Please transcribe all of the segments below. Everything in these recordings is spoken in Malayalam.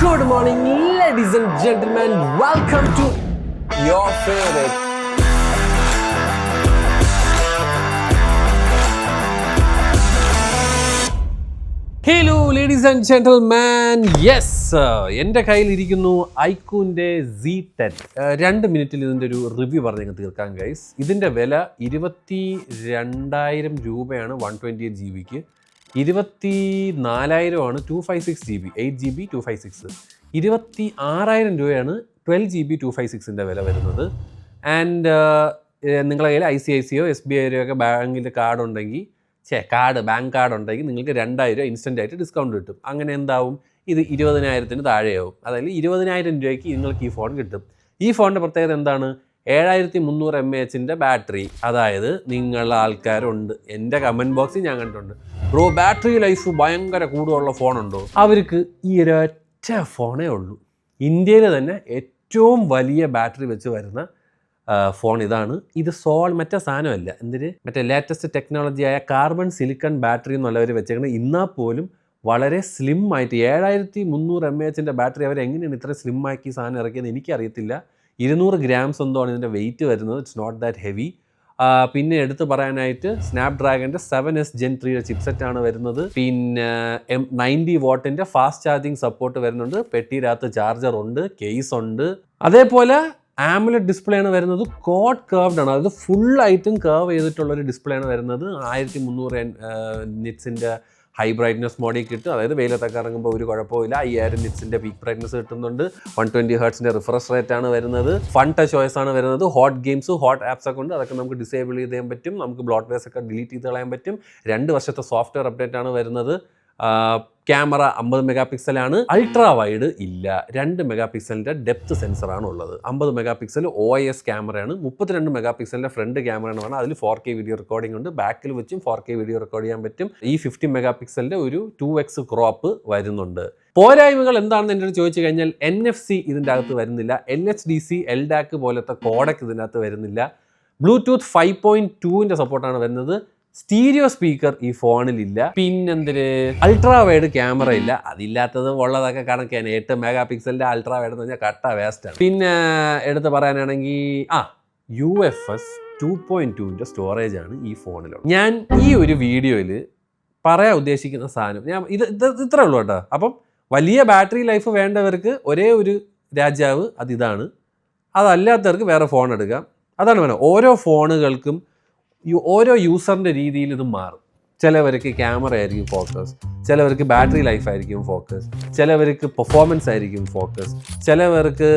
Good morning, ladies and gentlemen. Welcome to your favorite. Hello, ladies and gentlemen. Yes, എൻ്റെ കയ്യിലിരിക്കുന്നു ഐക്യൂൻ്റെ Z10. 2 മിനിറ്റിൽ ഇതിൻ്റെ ഒരു റിവ്യൂ പറഞ്ഞ് തീർക്കാം ഗൈസ്. ഇതിൻ്റെ വില 22,000 രൂപയാണ് 128 GB. 24,000 256 GB, 8 GB 256. 26,000 രൂപയാണ് 12 GB 256ൻ്റെ വില വരുന്നത്. ആൻഡ് നിങ്ങളുടെ കയ്യിൽ ICICO SBI ഒക്കെ ബാങ്കിൻ്റെ കാർഡ് ഉണ്ടെങ്കിൽ ബാങ്ക് കാർഡ് ഉണ്ടെങ്കിൽ നിങ്ങൾക്ക് 2,000 ഇൻസ്റ്റൻ്റ് ആയിട്ട് ഡിസ്കൗണ്ട് കിട്ടും. അങ്ങനെ എന്താവും, ഇത് 20,000 താഴെയാവും. അതായത് 20,000 രൂപയ്ക്ക് നിങ്ങൾക്ക് ഈ ഫോൺ കിട്ടും. ഈ ഫോണിൻ്റെ പ്രത്യേകത എന്താണ്? 7300 mAh ബാറ്ററി. അതായത് നിങ്ങളുടെ ആൾക്കാരുണ്ട്, എൻ്റെ കമൻറ്റ് ബോക്സിൽ ഞാൻ കണ്ടിട്ടുണ്ട്, ബ്രോ ബാറ്ററി ലൈഫ് ഭയങ്കര കൂടുതലുള്ള ഫോണുണ്ടോ? അവർക്ക് ഈ ഒരൊറ്റ ഫോണേ ഉള്ളൂ. ഇന്ത്യയിൽ തന്നെ ഏറ്റവും വലിയ ബാറ്ററി വെച്ച് വരുന്ന ഫോൺ ഇതാണ്. ഇത് മറ്റേ സാധനമല്ല, മറ്റേ ലേറ്റസ്റ്റ് ടെക്നോളജിയായ കാർബൺ സിലിക്കൺ ബാറ്ററി എന്നുള്ളവർ വെച്ചേക്കുന്നത്. എന്നാൽ പോലും വളരെ സ്ലിം ആയിട്ട് 7300 mAh ബാറ്ററി അവർ എങ്ങനെയാണ് ഇത്ര സ്ലിം ആക്കി സാധനം ഇറക്കിയെന്ന് എനിക്കറിയത്തില്ല. 200 grams എന്തോആണ് ഇതിൻ്റെ വെയിറ്റ് വരുന്നത്. It's not that heavy. പിന്നെ എടുത്ത് പറയാനായിട്ട് സ്നാപ്ഡ്രാഗൻ്റെ 7S Gen 3 ചിപ്സെറ്റാണ് വരുന്നത്. പിന്നെ 90 വാട്ടിൻ്റെ ഫാസ്റ്റ് ചാർജിങ് സപ്പോർട്ട് വരുന്നുണ്ട്. പെട്ടിയിനകത്ത് ചാർജർ ഉണ്ട്, കേസ് ഉണ്ട്. അതേപോലെ AMOLED ഡിസ്പ്ലേ ആണ് വരുന്നത്. കോഡ് കർവ്ഡ് ആണ്, അതായത് ഫുള്ളായിട്ടും കർവ് ചെയ്തിട്ടുള്ളൊരു ഡിസ്പ്ലേ ആണ് വരുന്നത്. 1300 നിറ്റ്സിൻ്റെ ഹൈ ബ്രൈറ്റ്നസ് മോഡിൽ കിട്ടും. അതായത് വെയിലത്തൊക്കെ ഇറങ്ങുമ്പോൾ ഒരു കുഴപ്പമില്ല. 5000 നിറ്റ്സിൻ്റെ പീക്ക് ബ്രൈറ്റ്നസ് കിട്ടുന്നുണ്ട്. 120 ഹെർട്സിൻ്റെ റിഫ്രഷ് റേറ്റ് ആണ് വരുന്നത്. ഫൺ ടച്ച് OS ആണ് വരുന്നത്. ഹോട്ട് ഗെയിംസ്, ഹോട്ട് ആപ്സ് ഒക്കെ ഉണ്ട്, അതൊക്കെ നമുക്ക് ഡിസേബിൾ ചെയ്ത് ചെയ്യാൻ പറ്റും. നമുക്ക് ബ്ലോട്ട്വെയർസ് ഒക്കെ ഡിലീറ്റ് ചെയ്ത് കളയാൻ പറ്റും. 2 വർഷത്തെ സോഫ്റ്റ്വെയർ അപ്ഡേറ്റ് ആണ് വരുന്നത്. ക്യാമറ 50 മെഗാപിക്സലാണ്. അൾട്രാ വൈഡ് ഇല്ല. 2 മെഗാപിക്സലിൻ്റെ ഡെപ്ത് സെൻസറാണ് ഉള്ളത്. 50 മെഗാപിക്സൽ OIS ക്യാമറയാണ്. 32 മെഗാപിക്സലിൻ്റെ ഫ്രണ്ട് ക്യാമറയാണ് വേണം. അതിൽ 4K വീഡിയോ റെക്കോർഡിംഗ് ഉണ്ട്. ബാക്കിൽ വെച്ചും 4K വീഡിയോ റെക്കോർഡ് ചെയ്യാൻ പറ്റും. ഈ 50 മെഗാപിക്സലിൻ്റെ ഒരു 2x ക്രോപ്പ് വരുന്നുണ്ട്. പോരായ്മകൾ എന്താണെന്ന് എന്നോട് ചോദിച്ചു കഴിഞ്ഞാൽ NFC ഇതിൻ്റെ അകത്ത് വരുന്നില്ല. LHDC LDAC പോലത്തെ കോഡക്ക് ഇതിൻ്റെ അകത്ത് വരുന്നില്ല. ബ്ലൂടൂത്ത് 5.2ൻ്റെ സപ്പോർട്ടാണ് വരുന്നത്. സ്റ്റീരിയോ സ്പീക്കർ ഈ ഫോണിലില്ല. പിന്നെന്തിന് അൾട്രാ വൈഡ് ക്യാമറ ഇല്ല. അതില്ലാത്തത് ഉള്ളതൊക്കെ കണക്കാണ്. 8 മെഗാപിക്സലിൻ്റെ അൾട്രാ വൈഡ് എന്ന് പറഞ്ഞാൽ കട്ട വേസ്റ്റാണ്. പിന്നെ എടുത്ത് പറയാനാണെങ്കിൽ UFS 2.2ൻ്റെ സ്റ്റോറേജ് ആണ് ഈ ഫോണിലുള്ളത്. ഞാൻ ഈ ഒരു വീഡിയോയിൽ പറയാൻ ഉദ്ദേശിക്കുന്ന സാധനം ഇത് ഇത്രേ ഉള്ളൂ കേട്ടോ. അപ്പം വലിയ ബാറ്ററി ലൈഫ് വേണ്ടവർക്ക് ഒരേ ഒരു രാജാവ് അതിതാണ്. അതല്ലാത്തവർക്ക് വേറെ ഫോൺ എടുക്കാം. അതാണ് പറയുന്നത്. ഓരോ ഫോണുകൾക്കും ഓരോ യൂസറിൻ്റെ രീതിയിൽ ഇത് മാറും. ചിലവർക്ക് ക്യാമറ ആയിരിക്കും ഫോക്കസ്, ചിലവർക്ക് ബാറ്ററി ലൈഫ് ആയിരിക്കും ഫോക്കസ്, ചിലവർക്ക് പെർഫോമൻസ് ആയിരിക്കും ഫോക്കസ്, ചിലവർക്ക്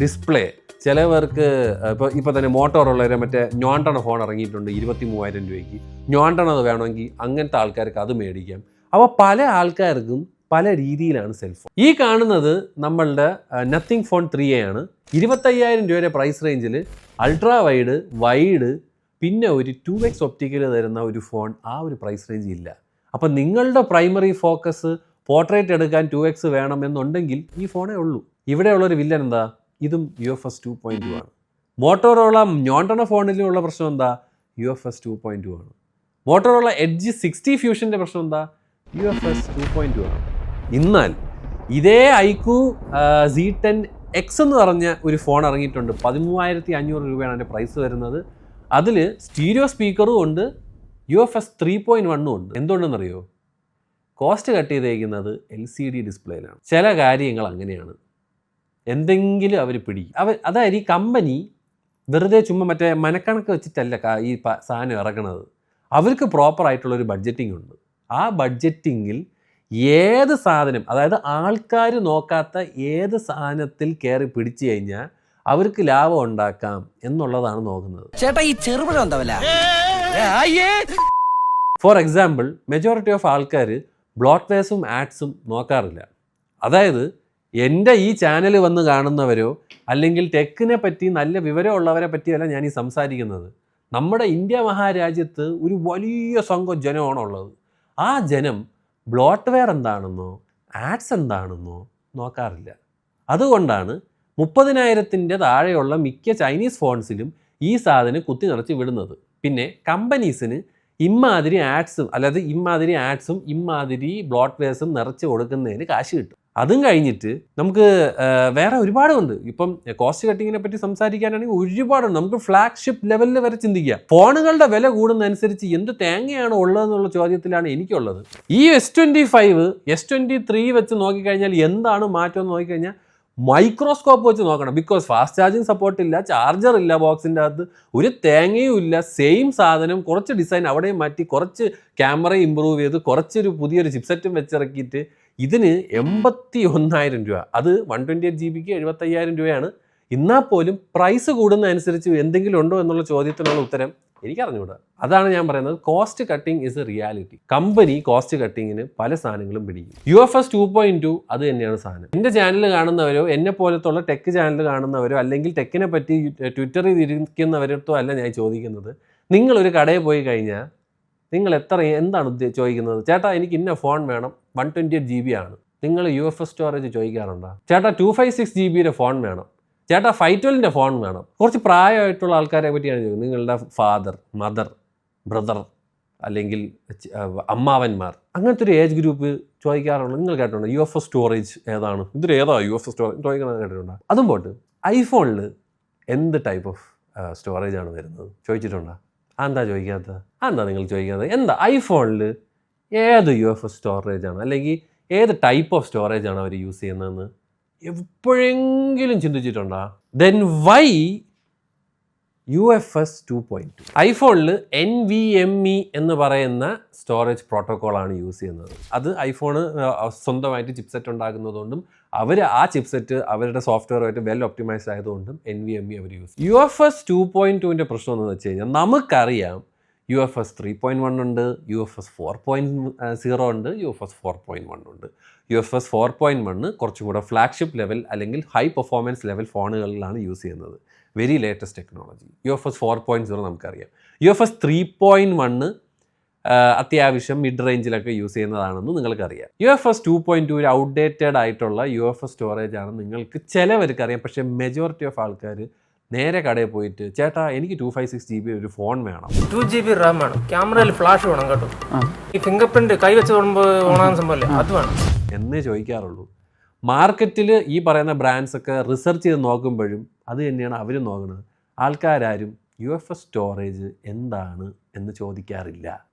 ഡിസ്പ്ലേ, ചിലവർക്ക് ഇപ്പോൾ തന്നെ മോട്ടോറുള്ളവരെ മറ്റേ ഞോണ്ടണ ഫോൺ ഇറങ്ങിയിട്ടുണ്ട് 23,000 രൂപയ്ക്ക്. ഞോണ്ടണത് വേണമെങ്കിൽ അങ്ങനത്തെ ആൾക്കാർക്ക് അത് മേടിക്കാം. അപ്പോൾ പല ആൾക്കാർക്കും പല രീതിയിലാണ് സെൽഫോൺ. ഈ കാണുന്നത് നമ്മളുടെ നത്തിങ് ഫോൺ 3A ആണ്. 25,000 രൂപയുടെ പ്രൈസ് റേഞ്ചിൽ അൾട്രാ വൈഡ് പിന്നെ ഒരു 2x ഒപ്റ്റിക്കൽ തരുന്ന ഒരു ഫോൺ ആ ഒരു പ്രൈസ് റേഞ്ച് ഇല്ല. അപ്പം നിങ്ങളുടെ പ്രൈമറി ഫോക്കസ് പോർട്രേറ്റ് എടുക്കാൻ 2x വേണമെന്നുണ്ടെങ്കിൽ ഈ ഫോണേ ഉള്ളൂ. ഇവിടെയുള്ളൊരു വില്ലൻ എന്താ? ഇതും UFS 2.2 ആണ്. മോട്ടോറോള ഞോണ്ടണ ഫോണിലുള്ള പ്രശ്നം എന്താ? UFS 2.2 ആണ്. മോട്ടോറോള എഡ്ജ് 60 ഫ്യൂഷൻ്റെ പ്രശ്നം എന്താ? UFS 2.2 ആണ്. എന്നാൽ ഇതേ ഐക്യൂ Z10X എന്ന് പറഞ്ഞ ഒരു ഫോൺ ഇറങ്ങിയിട്ടുണ്ട്. 13,500 രൂപയാണ് അതിൻ്റെ പ്രൈസ് വരുന്നത്. അതിൽ സ്റ്റീരിയോ സ്പീക്കറും ഉണ്ട്, UFS 3.1 ഉണ്ട്. എന്തുകൊണ്ടെന്നറിയോ? കോസ്റ്റ് കട്ട് ചെയ്തേക്കുന്നത് LCD ഡിസ്പ്ലേയിലാണ്. ചില കാര്യങ്ങൾ അങ്ങനെയാണ്. എന്തെങ്കിലും അവർ പിടിക്കും. അതായത് ഈ കമ്പനി വെറുതെ ചുമ്മാ മറ്റേ മനക്കണക്ക് വെച്ചിട്ടല്ല ഈ സാധനം ഇറക്കണത്. അവർക്ക് പ്രോപ്പറായിട്ടുള്ളൊരു ബഡ്ജറ്റിംഗ് ഉണ്ട്. ആ ബഡ്ജറ്റിങ്ങിൽ ഏത് സാധനം, അതായത് ആൾക്കാർ നോക്കാത്ത ഏത് സാധനത്തിൽ കയറി പിടിച്ചു കഴിഞ്ഞാൽ അവർക്ക് ലാഭം ഉണ്ടാക്കാം എന്നുള്ളതാണ് നോക്കുന്നത്. ഫോർ എക്സാമ്പിൾ, മെജോറിറ്റി ഓഫ് ആൾക്കാർ ബ്ലോട്ട്വെയർസും ആഡ്സും നോക്കാറില്ല. അതായത് എൻ്റെ ഈ ചാനൽ വന്ന് കാണുന്നവരോ അല്ലെങ്കിൽ ടെക്കിനെ പറ്റി നല്ല വിവരമുള്ളവരെ പറ്റിയല്ല ഞാൻ ഈ സംസാരിക്കുന്നത്. നമ്മുടെ ഇന്ത്യ മഹാരാജ്യത്ത് ഒരു വലിയ സംഘം ജനമാണുള്ളത്. ആ ജനം ബ്ലോട്ട്വെയർ എന്താണെന്നോ ആഡ്സ് എന്താണെന്നോ നോക്കാറില്ല. അതുകൊണ്ടാണ് 30,000 താഴെയുള്ള മിക്ക ചൈനീസ് ഫോൺസിലും ഈ സാധനം കുത്തി നിറച്ച് വിടുന്നത്. പിന്നെ കമ്പനീസിന് ഇമ്മാതിരി ആഡ്സും ഇമ്മാതിരി ബ്ലോട്ട്വെയർസും നിറച്ച് കൊടുക്കുന്നതിന് കാശ് കിട്ടും. അതും കഴിഞ്ഞിട്ട് നമുക്ക് വേറെ ഒരുപാടുണ്ട്. ഇപ്പം കോസ്റ്റ് കട്ടിങ്ങിനെ പറ്റി സംസാരിക്കാനാണെങ്കിൽ ഒരുപാടുണ്ട്. നമുക്ക് ഫ്ലാഗ്ഷിപ്പ് ലെവലിൽ വരെ ചിന്തിക്കുക. ഫോണുകളുടെ വില കൂടുന്നതനുസരിച്ച് എന്ത് തേങ്ങയാണ് ഉള്ളതെന്നുള്ള ചോദ്യത്തിലാണ് എനിക്കുള്ളത്. ഈ S25 S23 വെച്ച് നോക്കിക്കഴിഞ്ഞാൽ എന്താണ് മാറ്റം എന്ന് നോക്കിക്കഴിഞ്ഞാൽ മൈക്രോസ്കോപ്പ് വെച്ച് നോക്കണം. ബിക്കോസ് ഫാസ്റ്റ് ചാർജിങ് സപ്പോർട്ട് ഇല്ല, ചാർജർ ഇല്ല, ബോക്സിൻ്റെ അകത്ത് ഒരു തേങ്ങയും ഇല്ല. സെയിം സാധനം, കുറച്ച് ഡിസൈൻ അവിടെയും മാറ്റി, കുറച്ച് ക്യാമറ ഇമ്പ്രൂവ് ചെയ്ത്, കുറച്ചൊരു പുതിയൊരു ചിപ്സെറ്റും വെച്ചിറക്കിയിട്ട് ഇതിന് 81,000 രൂപ. അത് 128 GB 75,000 രൂപയാണ്. എന്നാൽ പോലും പ്രൈസ് കൂടുന്നതനുസരിച്ച് എന്തെങ്കിലും ഉണ്ടോ എന്നുള്ള ചോദ്യത്തിനുള്ള ഉത്തരം എനിക്കറിഞ്ഞുകൂടാ. അതാണ് ഞാൻ പറയുന്നത്, cost cutting is a reality. Company cost കട്ടിങ്ങിന് പല സാധനങ്ങളും പിടിക്കും. UFS 2.2 അത് തന്നെയാണ് സാധനം. എൻ്റെ ചാനൽ കാണുന്നവരോ എന്നെ പോലത്തുള്ള ടെക് ചാനൽ കാണുന്നവരോ അല്ലെങ്കിൽ ടെക്കിനെ പറ്റി ട്വിറ്ററിൽ ഇരിക്കുന്നവരോ അല്ല ഞാൻ ചോദിക്കുന്നത്. നിങ്ങളൊരു കടയിൽ പോയി കഴിഞ്ഞാൽ നിങ്ങൾ എന്താണ് ചോദിക്കുന്നത്? ചേട്ടാ എനിക്ക് ഇന്ന ഫോൺ വേണം, 128 GB ആണ്. നിങ്ങൾ UFS സ്റ്റോറേജ് ചോദിക്കാറുണ്ടോ? ചേട്ടാ 256 GB ഫോൺ വേണം, ചേട്ടാ 512 ഫോൺ വേണം. കുറച്ച് പ്രായമായിട്ടുള്ള ആൾക്കാരെ പറ്റിയാണ് ചോദിക്കുന്നത്. നിങ്ങളുടെ ഫാദർ, മദർ, ബ്രദർ അല്ലെങ്കിൽ അമ്മാവന്മാർ, അങ്ങനത്തെ ഒരു ഏജ് ഗ്രൂപ്പ് ചോദിക്കാറുണ്ട്. നിങ്ങൾ കേട്ടിട്ടുണ്ടോ UFS സ്റ്റോറേജ് ഏതാണ്, ഇതിൽ ഏതാ UFS സ്റ്റോറേജ് ചോദിക്കുന്നത് കേട്ടിട്ടുണ്ടോ? അതും പോട്ട് ഐഫോണിൽ എന്ത് ടൈപ്പ് ഓഫ് സ്റ്റോറേജ് ആണ് വരുന്നത് ചോദിച്ചിട്ടുണ്ടോ? അതെന്താ ചോദിക്കാത്തത്? അതെന്താ നിങ്ങൾ ചോദിക്കാത്തത്? എന്താ ഐഫോണിൽ ഏത് UFS സ്റ്റോറേജ് ആണ് അല്ലെങ്കിൽ ഏത് ടൈപ്പ് ഓഫ് സ്റ്റോറേജ് ആണ് അവർ യൂസ് ചെയ്യുന്നതെന്ന് എപ്പോഴെങ്കിലും ചിന്തിച്ചിട്ടുണ്ടോ? Then why UFS 2.2? ഐഫോണിൽ NVMe എന്ന് പറയുന്ന സ്റ്റോറേജ് പ്രോട്ടോക്കോളാണ് യൂസ് ചെയ്യുന്നത്. അത് ഐഫോണ് സ്വന്തമായിട്ട് ചിപ്സെറ്റ് ഉണ്ടാക്കുന്നതുകൊണ്ടും അവർ ആ ചിപ്സെറ്റ് അവരുടെ സോഫ്റ്റ്വെയറുമായിട്ട് വെൽ ഒപ്റ്റിമൈസ്ഡ് ആയതുകൊണ്ടും NVMe അവർ യൂസ് ചെയ്യും. UFS 2.2ൻ്റെ പ്രശ്നം എന്ന് വെച്ച് കഴിഞ്ഞാൽ നമുക്കറിയാം UFS 3.1 ഉണ്ട്, UFS 4.0 ഉണ്ട്, UFS 4.1 ഉണ്ട്. UFS 4.1 കുറച്ചും കൂടെ ഫ്ലാഗ്ഷിപ്പ് ലെവൽ അല്ലെങ്കിൽ ഹൈ പെർഫോമൻസ് ലെവൽ ഫോണുകളിലാണ് യൂസ് ചെയ്യുന്നത്. Very latest technology. UFS 4.0 നമുക്കറിയാം. UFS 3.1 അത്യാവശ്യം മിഡ് റേഞ്ചിലൊക്കെ യൂസ് ചെയ്യുന്നതാണെന്ന് നിങ്ങൾക്കറിയാം. UFS 2.2 ഒരു ഔട്ട്ഡേറ്റഡ് ആയിട്ടുള്ള UFS സ്റ്റോറേജ് ആണ് നിങ്ങൾക്ക് ചിലവർക്കറിയാം. പക്ഷേ മെജോറിറ്റി ഓഫ് ആൾക്കാർ നേരെ കടയിൽ പോയിട്ട് ചേട്ടാ എനിക്ക് 256 GB ഒരു ഫോൺ വേണം, 2 GB റാം വേണം, ക്യാമറയിൽ ഫ്ലാഷ് വേണം കേട്ടോ, ഈ ഫിംഗർ പ്രിന്റ് കൈ വെച്ച് തൊടുമ്പോൾ ഓണാകുന്ന സംഭവമല്ലേ അത് വേണം എന്നേ ചോദിക്കാറുള്ളൂ. മാർക്കറ്റിൽ ഈ പറയുന്ന ബ്രാൻഡ്സ് ഒക്കെ റിസർച്ച് ചെയ്ത് നോക്കുമ്പോഴും അത് തന്നെയാണ് അവരും നോക്കുന്നത്. ആൾക്കാരും UFS സ്റ്റോറേജ് എന്താണ് എന്ന് ചോദിക്കാറില്ല.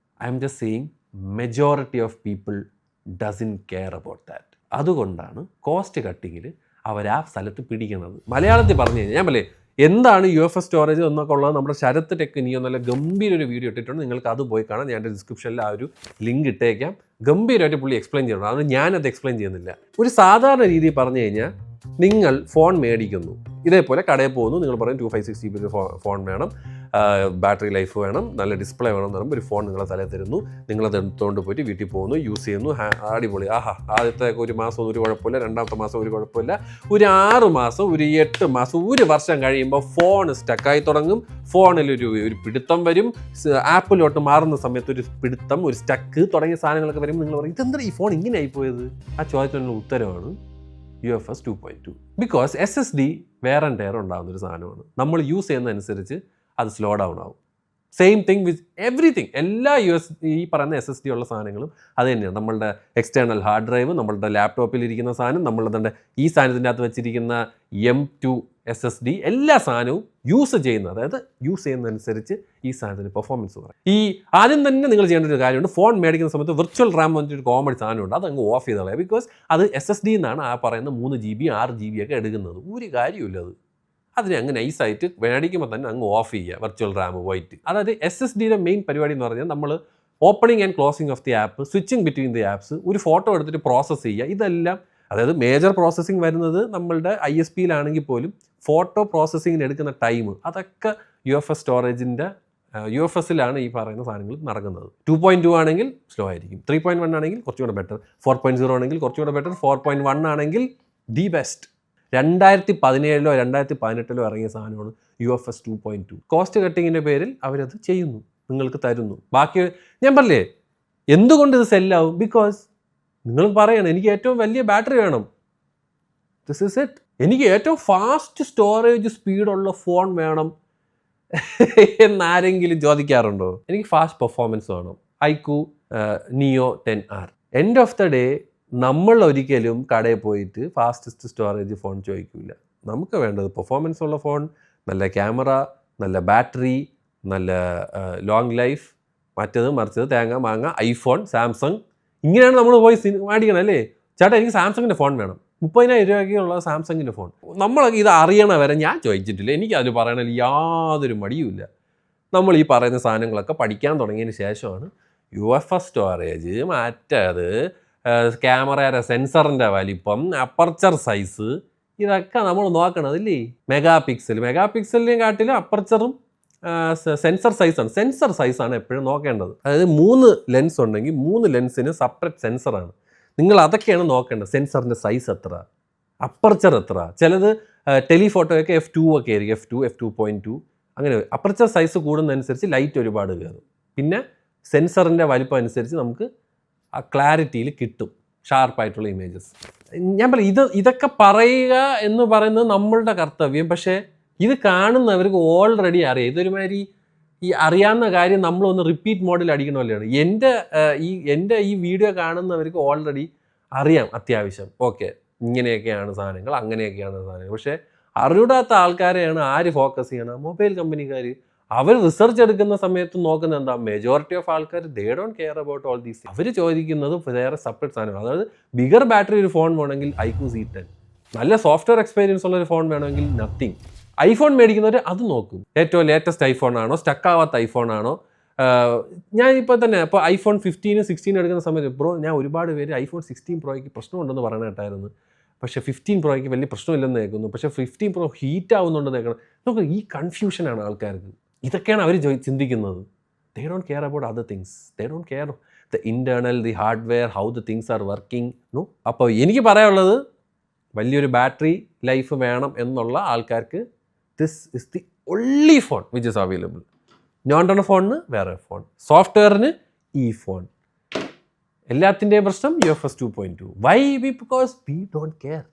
I'm just saying majority of people doesn't care about that. അതുകൊണ്ടാണ് കോസ്റ്റ് കട്ടിങ്ങിൽ അവർ ആ സ്ഥലത്ത് പിടിക്കുന്നത്. മലയാളത്തിൽ പറഞ്ഞു കഴിഞ്ഞാൽ ഞാൻ പറയേ എന്താണ് UFS സ്റ്റോറേജ് എന്നൊക്കെ ഉള്ളത് നമ്മുടെ ശരത്ത് ടെക് നീയോ നല്ല ഗംഭീര ഒരു വീഡിയോ ഇട്ടിട്ടുണ്ട്. നിങ്ങൾക്ക് അത് പോയി കാണാം. ഞാൻ എൻ്റെ ഡിസ്ക്രിപ്ഷനിൽ ആ ഒരു ലിങ്ക് ഇട്ടേക്കാം. ഗംഭീരമായിട്ട് പുള്ളി എക്സ്പ്ലെയിൻ ചെയ്യണം. അത് ഞാനത് എക്സ്പ്ലെയിൻ ചെയ്യുന്നില്ല. ഒരു സാധാരണ രീതിയിൽ പറഞ്ഞു കഴിഞ്ഞാൽ നിങ്ങൾ ഫോൺ മേടിക്കുന്നു, ഇതേപോലെ കടയിൽ പോകുന്നു, നിങ്ങൾ പറയും 256 GB ഫോൺ വേണം, ബാറ്ററി ലൈഫ് വേണം, നല്ല ഡിസ്പ്ലേ വേണം എന്ന് പറയുമ്പോൾ ഒരു ഫോൺ നിങ്ങളെ തലയിൽ തരുന്നു. നിങ്ങളത് എടുത്തുകൊണ്ട് പോയിട്ട് വീട്ടിൽ പോകുന്നു, യൂസ് ചെയ്യുന്നു, അടിപൊളി, ആഹാ ആദ്യത്തെ ഒരു മാസം ഒരു കുഴപ്പമില്ല, രണ്ടാമത്തെ മാസം ഒരു കുഴപ്പമില്ല, ഒരു 6 മാസം, ഒരു 8 മാസം, ഒരു വർഷം കഴിയുമ്പോൾ ഫോൺ സ്റ്റക്കായി തുടങ്ങും. ഫോണിലൊരു പിടുത്തം വരും. ആപ്പിലോട്ട് മാറുന്ന സമയത്ത് ഒരു പിടുത്തം, ഒരു സ്റ്റക്ക് തുടങ്ങിയ സാധനങ്ങളൊക്കെ വരുമ്പോൾ നിങ്ങൾ പറയും ഇതെന്താ ഈ ഫോൺ ഇങ്ങനെ ആയിപ്പോയത്? ആ ചോദ്യത്തിനുള്ള ഉത്തരവാണ് UFS 2.2. ബിക്കോസ് SSD വേറെ ടയർ ഉണ്ടാകുന്നൊരു സാധനമാണ്. നമ്മൾ യൂസ് ചെയ്യുന്നതനുസരിച്ച് അത് സ്ലോ ഡൗൺ ആവും. സെയിം തിങ് വിത്ത് എവറിത്തിങ്. എല്ലാ ഈ പറയുന്ന SSD ഉള്ള സാധനങ്ങളും അത് തന്നെയാണ്. നമ്മളുടെ എക്സ്റ്റേണൽ ഹാർഡ് ഡ്രൈവ്, നമ്മളുടെ ലാപ്ടോപ്പിൽ ഇരിക്കുന്ന സാധനം, നമ്മളുടെ ഈ സാധനത്തിൻ്റെ അകത്ത് വെച്ചിരിക്കുന്ന M2 SSD, എല്ലാ സാധനവും യൂസ് ചെയ്യുന്നത്, അതായത് യൂസ് ചെയ്യുന്നതനുസരിച്ച് ഈ സാധനത്തിന് പെർഫോമൻസ് പറയും. ഈ ആദ്യം തന്നെ നിങ്ങൾ ചെയ്യേണ്ട ഒരു കാര്യമുണ്ട്. ഫോൺ മേടിക്കുന്ന സമയത്ത് വിർച്വൽ റാം വന്നിട്ടൊരു കോമഡി സാധനമുണ്ട്, അത് അങ്ങ് ഓഫ് ചെയ്ത് കളയുക. ബിക്കോസ് അത് SSD എന്നാണ് ആ പറയുന്ന 3 GB 6 GB ഒക്കെ എടുക്കുന്നത്. ഒരു കാര്യമില്ല അത്. അതിനെ അങ്ങ് നൈസായിട്ട് മേടിക്കുമ്പോൾ തന്നെ അങ്ങ് ഓഫ് ചെയ്യുക വിർച്വൽ റാം പോയിട്ട്. അതായത് SSDയുടെ മെയിൻ പരിപാടി എന്ന് പറഞ്ഞാൽ നമ്മൾ opening and closing of the app, switching between the apps, ഒരു ഫോട്ടോ എടുത്തിട്ട് പ്രോസസ്സ് ചെയ്യുക. ഇതെല്ലാം അതായത് മേജർ പ്രോസസ്സിങ് വരുന്നത് നമ്മളുടെ ISPയിലാണെങ്കിൽ പോലും ഫോട്ടോ പ്രോസസ്സിങ്ങിന് എടുക്കുന്ന ടൈം അതൊക്കെ UFS സ്റ്റോറേജിൻ്റെ UFSലാണ് ഈ പറയുന്ന സാധനങ്ങൾ നടക്കുന്നത്. 2.2 ആണെങ്കിൽ സ്ലോ ആയിരിക്കും, 3.1 ആണെങ്കിൽ കുറച്ചുകൂടെ ബെറ്റർ, 4.0 ആണെങ്കിൽ കുറച്ചുകൂടെ ബെറ്റർ, 4.1 ആണെങ്കിൽ ദി ബെസ്റ്റ്. 2017 2018 ഇറങ്ങിയ സാധനമാണ് UFS 2.2. കോസ്റ്റ് കട്ടിങ്ങിൻ്റെ പേരിൽ അവരത് ചെയ്യുന്നു, നിങ്ങൾക്ക് തരുന്നു. ബാക്കി ഞാൻ പറഞ്ഞില്ലേ എന്തുകൊണ്ട് ഇത് സെല്ലാവും? ബിക്കോസ് നിങ്ങൾ പറയണം എനിക്ക് ഏറ്റവും വലിയ ബാറ്ററി വേണം, ദിസ് ഇസ് ഇറ്റ്, എനിക്ക് ഏറ്റവും ഫാസ്റ്റ് സ്റ്റോറേജ് സ്പീഡുള്ള ഫോൺ വേണം എന്നാരെങ്കിലും ചോദിക്കാറുണ്ടോ? എനിക്ക് ഫാസ്റ്റ് പെർഫോമൻസ് വേണം, iQOO Neo 10R. End of the day നമ്മൾ ഒരിക്കലും കടയിൽ പോയിട്ട് ഫാസ്റ്റസ്റ്റ് സ്റ്റോറേജ് ഫോൺ ചോദിക്കില്ല. നമുക്ക് വേണ്ടത് പെർഫോമൻസ് ഉള്ള ഫോൺ, നല്ല ക്യാമറ, നല്ല ബാറ്ററി, നല്ല ലോങ് ലൈഫ്, മറ്റത് മറിച്ചത് തേങ്ങ മാങ്ങ, ഐഫോൺ, സാംസങ്, ഇങ്ങനെയാണ് നമ്മൾ പോയി മേടിക്കണം അല്ലേ. ചേട്ടാ എനിക്ക് സാംസങ്ങിൻ്റെ ഫോൺ വേണം, 30,000 രൂപയ്ക്കുള്ള സാംസങ്ങിൻ്റെ ഫോൺ. നമ്മളൊക്കെ ഇത് അറിയണ വരെ ഞാൻ ചോദിച്ചിട്ടില്ല, എനിക്കതിൽ പറയണതിൽ യാതൊരു മടിയുമില്ല. നമ്മൾ ഈ പറയുന്ന സാധനങ്ങളൊക്കെ പഠിക്കാൻ തുടങ്ങിയതിന് ശേഷമാണ് UFS സ്റ്റോറേജ്, മറ്റേത് ക്യാമറയുടെ സെൻസറിൻ്റെ വലിപ്പം, അപ്പർച്ചർ സൈസ്, ഇതൊക്കെ നമ്മൾ നോക്കണതില്ലേ. മെഗാ പിക്സലിനെയും കാട്ടിലും അപ്പർച്ചറും സെൻസർ സൈസാണ് എപ്പോഴും നോക്കേണ്ടത്. അതായത് 3 ലെൻസ് ഉണ്ടെങ്കിൽ 3 ലെൻസിന് സെപ്പറേറ്റ് സെൻസറാണ്. നിങ്ങൾ അതൊക്കെയാണ് നോക്കേണ്ടത്. സെൻസറിൻ്റെ സൈസ് എത്ര, അപ്പർച്ചർ എത്ര. ചിലത് ടെലിഫോട്ടോയൊക്കെ F2 ഒക്കെ ആയിരിക്കും, F2, F2.2 അങ്ങനെ. അപ്പർച്ചർ സൈസ് കൂടുന്നതനുസരിച്ച് ലൈറ്റ് ഒരുപാട് കയറും. പിന്നെ സെൻസറിൻ്റെ വലിപ്പം അനുസരിച്ച് നമുക്ക് ആ ക്ലാരിറ്റിയിൽ കിട്ടും ഷാർപ്പായിട്ടുള്ള ഇമേജസ്. ഞാൻ പറയാം, ഇതൊക്കെ പറയുക എന്ന് പറയുന്നത് നമ്മളുടെ കർത്തവ്യം. പക്ഷേ ഇത് കാണുന്നവർക്ക് ഓൾറെഡി അറിയാം. ഇതൊരുമാതിരി ഈ അറിയാവുന്ന കാര്യം നമ്മളൊന്ന് റിപ്പീറ്റ് മോഡിൽ അടിക്കണമല്ലാണ്. എൻ്റെ ഈ വീഡിയോ കാണുന്നവർക്ക് ഓൾറെഡി അറിയാം അത്യാവശ്യം. ഓക്കെ, ഇങ്ങനെയൊക്കെയാണ് സാധനങ്ങൾ, അങ്ങനെയൊക്കെയാണ് സാധനങ്ങൾ. പക്ഷേ അറിവിടാത്ത ആൾക്കാരെയാണ് ആര് ഫോക്കസ് ചെയ്യണം? മൊബൈൽ കമ്പനിക്കാർ. അവർ റിസർച്ച് എടുക്കുന്ന സമയത്ത് നോക്കുന്നത് എന്താ? മെജോറിറ്റി ഓഫ് ആൾക്കാർ they don't care about all these. അവർ ചോദിക്കുന്നത് വേറെ സെപ്പറേറ്റ് സാധനങ്ങൾ. അതായത് ബിഗർ ബാറ്ററി ഒരു ഫോൺ വേണമെങ്കിൽ iQOO C10, നല്ല സോഫ്റ്റ്വെയർ എക്സ്പീരിയൻസ് ഉള്ള ഒരു ഫോൺ വേണമെങ്കിൽ നത്തിങ്. ഐഫോൺ മേടിക്കുന്നവർ അത് നോക്കും. ഏറ്റവും ലേറ്റസ്റ്റ് ഐഫോൺ ആണോ, സ്റ്റക്കാവാത്ത ഐഫോൺ ആണോ. ഞാൻ ഇപ്പോൾ തന്നെ ഇപ്പോൾ iPhone 15, 16 എടുക്കുന്ന സമയത്ത് ഞാൻ ഒരുപാട് പേര് iPhone 16 Proയ്ക്ക് പ്രശ്നമുണ്ടെന്ന് പറയണ കേട്ടായിരുന്നു. പക്ഷേ 15 Proയ്ക്ക് വലിയ പ്രശ്നമില്ലെന്ന് കേൾക്കുന്നു. പക്ഷേ 15 Pro ഹീറ്റ് ആവുന്നുണ്ടെന്ന് കേൾക്കണം. നമുക്ക് ഈ കൺഫ്യൂഷനാണ് ആൾക്കാർക്ക്. ഇതൊക്കെയാണ് അവർ ചിന്തിക്കുന്നത്. They don't care about other things. They don't care the internal, the hardware, how the things are working. No. അപ്പോൾ എനിക്ക് പറയാനുള്ളത്, വലിയൊരു ബാറ്ററി ലൈഫ് വേണം എന്നുള്ള ആൾക്കാർക്ക് this is the only phone which is available. Non run ഫോണിന് വേറെ ഫോൺ, സോഫ്റ്റ്വെയറിന് ഈ ഫോൺ. എല്ലാത്തിൻ്റെയും പ്രശ്നം UFS 2.2. Why? Because we don't care.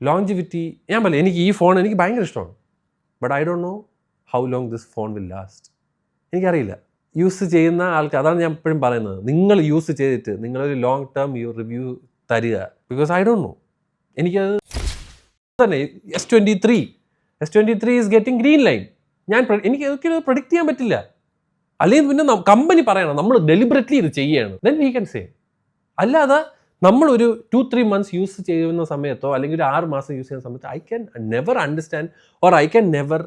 Longevity, ഞാൻ പറയാം, എനിക്ക് ഈ ഫോൺ എനിക്ക് ഭയങ്കര ഇഷ്ടമാണ്. But I don't know how long this phone will last. എനിക്കറിയില്ല. യൂസ് ചെയ്യുന്ന ആൾക്ക് അതാണ് ഞാൻ എപ്പോഴും പറയുന്നത്. നിങ്ങൾ യൂസ് ചെയ്തിട്ട് നിങ്ങളൊരു ലോങ് ടേം റിവ്യൂ തരിക. Because I don't no. എനിക്കത് തന്നെ S23 is getting green line. എനിക്ക് ഒരിക്കലും പ്രഡിക്റ്റ് ചെയ്യാൻ പറ്റില്ല. അല്ലെങ്കിൽ പിന്നെ കമ്പനി പറയണം നമ്മൾ ഡെലിബറേറ്റ്ലി ഇത് ചെയ്യണം, ദെൻ വി ക്യാൻ സേ. അല്ലാതെ നമ്മളൊരു 2-3 months യൂസ് ചെയ്യുന്ന സമയത്തോ അല്ലെങ്കിൽ ഒരു 6 മാസം യൂസ് ചെയ്യുന്ന സമയത്ത് I can never understand or I can never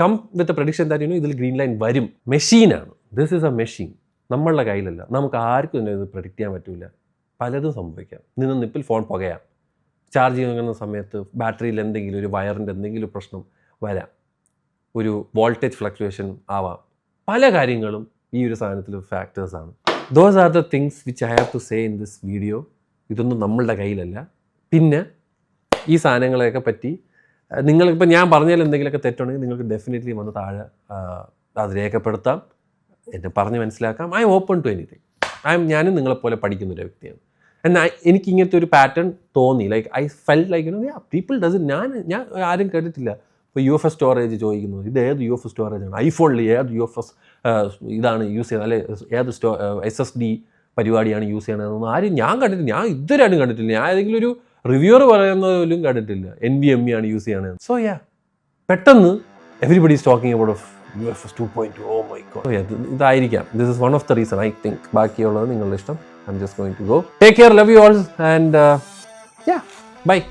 come with a prediction that ഇതിൽ ഗ്രീൻ ലൈൻ വരും. മെഷീനാണ്, ദിസ് ഈസ് എ മെഷീൻ, നമ്മളുടെ കയ്യിലല്ല. നമുക്ക് ആർക്കും തന്നെ ഇത് പ്രഡിക്റ്റ് ചെയ്യാൻ പറ്റില്ല. പലതും സംഭവിക്കാം. നിപ്പിൽ ഫോൺ പുകയാം, ചാർജ് ചെയ്യുന്ന സമയത്ത് ബാറ്ററിയിൽ എന്തെങ്കിലും ഒരു വയറിൻ്റെ എന്തെങ്കിലും പ്രശ്നം വരാം, ഒരു വോൾട്ടേജ് ഫ്ലക്ച്വേഷൻ ആവാം. പല കാര്യങ്ങളും ഈ ഒരു സാധനത്തിൽ ഫാക്ടേഴ്സാണ്. Those are the things which I have to say in this video. ഇതൊന്നും നമ്മളുടെ കയ്യിലല്ല. പിന്നെ ഈ സാധനങ്ങളെയൊക്കെ പറ്റി നിങ്ങൾക്കിപ്പോൾ ഞാൻ പറഞ്ഞാൽ എന്തെങ്കിലുമൊക്കെ തെറ്റുണ്ടെങ്കിൽ നിങ്ങൾക്ക് ഡെഫിനറ്റ്ലി വന്ന് താഴെ അത് രേഖപ്പെടുത്താം, എന്നെ പറഞ്ഞ് മനസ്സിലാക്കാം. I'm open to anything. ഞാനും നിങ്ങളെപ്പോലെ പഠിക്കുന്നൊരു വ്യക്തിയാണ്. എനിക്ക് ഇങ്ങനത്തെ ഒരു പാറ്റേൺ തോന്നി. Like I felt like people doesn't. ഞാൻ ആരും കേട്ടിട്ടില്ല ഇപ്പോൾ UFS സ്റ്റോറേജ് ചോദിക്കുന്നത്. ഇത് ഏത് UFS സ്റ്റോറേജാണ്? ഐഫോണിൽ ഏത് UFS ഇതാണ് യൂസ് ചെയ്യുന്നത്, അല്ലെ ഏത് SSD പരിപാടിയാണ് യൂസ് ചെയ്യണതെന്നൊന്നും ആരും ഞാൻ കണ്ടിട്ടില്ല. ഞാൻ ഇതുവരെയായിട്ടും കണ്ടിട്ടില്ല. ഞാൻ ഏതെങ്കിലും ഒരു റിവ്യൂവർ പറയുന്നതിലും കണ്ടിട്ടില്ല NVMe ആണ് യൂസ് ചെയ്യണത്. സോ പെട്ടെന്ന് everybody is talking about UFS 2.2. Oh my god, ഇതായിരിക്കാം. This is one of the reason I think. ബാക്കിയുള്ളത് നിങ്ങളുടെ ഇഷ്ടം. I'm just going to go. Take care, love you all, and yeah, bye.